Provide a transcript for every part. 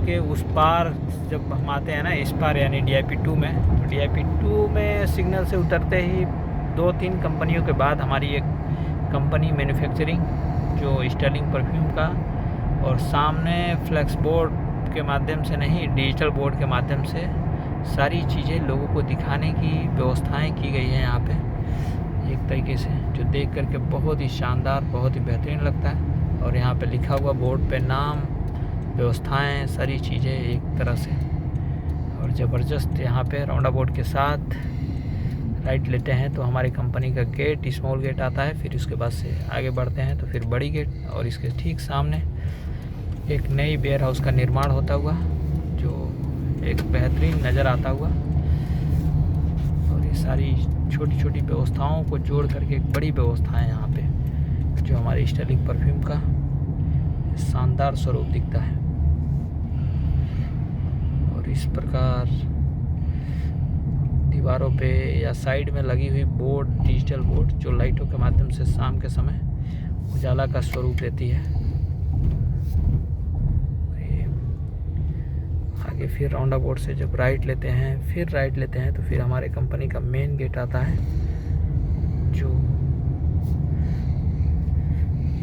के उस पार जब हम आते हैं ना, इस पार यानी DIP-2 में, तो DIP-2 में सिग्नल से उतरते ही 2-3 कंपनियों के बाद हमारी एक कंपनी मैन्युफैक्चरिंग जो स्टर्लिंग परफ्यूम का, और सामने फ्लेक्स बोर्ड के माध्यम से नहीं, डिजिटल बोर्ड के माध्यम से सारी चीज़ें लोगों को दिखाने की व्यवस्थाएं की गई हैं यहाँ पे एक तरीके से, जो देख करके बहुत ही शानदार, बहुत ही बेहतरीन लगता है। और यहाँ पे लिखा हुआ बोर्ड पे नाम, व्यवस्थाएं, सारी चीज़ें एक तरह से, और ज़बरदस्त। यहाँ पे राउंड अबाउट के साथ राइट लेते हैं तो हमारी कंपनी का गेट, स्मॉल गेट आता है। फिर उसके बाद से आगे बढ़ते हैं तो फिर बड़ी गेट, और इसके ठीक सामने एक नई वेयर हाउस का निर्माण होता हुआ जो एक बेहतरीन नज़र आता हुआ, और ये सारी छोटी छोटी व्यवस्थाओं को जोड़ करके एक बड़ी व्यवस्था है यहाँ पे, जो हमारे स्टर्लिंग परफ्यूम का शानदार स्वरूप दिखता है। और इस प्रकार दीवारों पे या साइड में लगी हुई बोर्ड, डिजिटल बोर्ड, जो लाइटों के माध्यम से शाम के समय उजाला का स्वरूप देती है। आगे फिर राउंड अबाउट से जब राइट लेते हैं तो फिर हमारे कंपनी का मेन गेट आता है, जो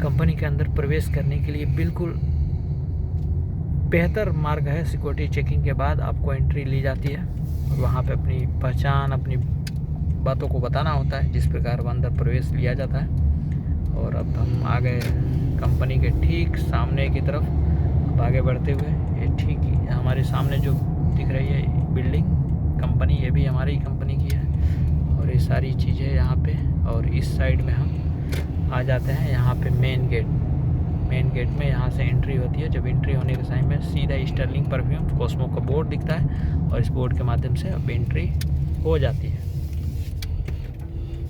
कंपनी के अंदर प्रवेश करने के लिए बिल्कुल बेहतर मार्ग है। सिक्योरिटी चेकिंग के बाद आपको एंट्री ली जाती है, और वहाँ पे अपनी पहचान, अपनी बातों को बताना होता है, जिस प्रकार वह अंदर प्रवेश लिया जाता है। और अब हम आ गए कंपनी के ठीक सामने की तरफ। अब आगे बढ़ते हुए ये ठीक हमारे सामने जो दिख रही है बिल्डिंग कंपनी, ये भी हमारी कंपनी की है। और ये सारी चीज़ें यहाँ पे, और इस साइड में हम आ जाते हैं यहाँ पे मेन गेट में यहाँ से एंट्री होती है। जब एंट्री होने के टाइम में सीधा स्टर्लिंग परफ्यूम कॉस्मो का बोर्ड दिखता है, और इस बोर्ड के माध्यम से अब एंट्री हो जाती है।